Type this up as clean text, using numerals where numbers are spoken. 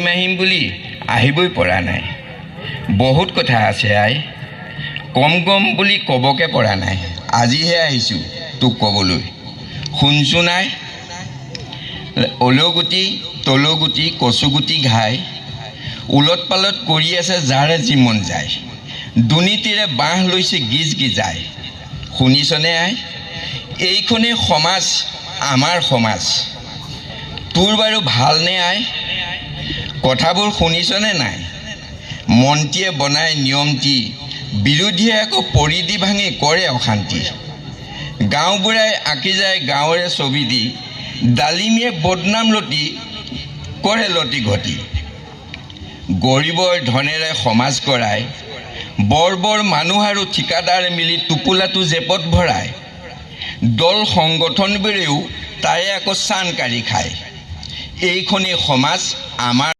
আহিম বুলি আহিবই পৰা নাই। বহুত কথা আছে আই, কম বুলি ক'বকে পৰা নাই। আজিহে আহিছোঁ তোক ক'বলৈ। শুনচোন আই, অলগুটি তলগুটি কচুগুটি ঘাই উলট পালট কৰি আছে যাৰে যি মন যায়। দুৰ্নীতিৰে বাঁহ লৈছে গিজ গিজাই। শুনিছনে আই, এইখনেই সমাজ, আমাৰ সমাজ। তোৰ বাৰু ভালনে আই? কথাবোৰ শুনিছনে নাই? মন্ত্ৰীয়ে বনাই নিয়মটি, বিৰোধীয়ে আকৌ পৰিধি ভাঙি কৰে অশান্তি। গাঁওবুঢ়াই আঁকি যায় গাঁৱৰে ছবি দি, ডালিমীয়ে বদনাম লটি কৰে লটি ঘটি। গৰীবৰ ধনেৰে সমাজ কৰাই, বৰ মানুহ আৰু ঠিকাদাৰ মিলি টোপোলাটো জেপত ভৰাই। দল সংগঠনবোৰেও তাৰে আকৌ চান কাঢ়ি খায়। এইখনেই সমাজ, আমাৰ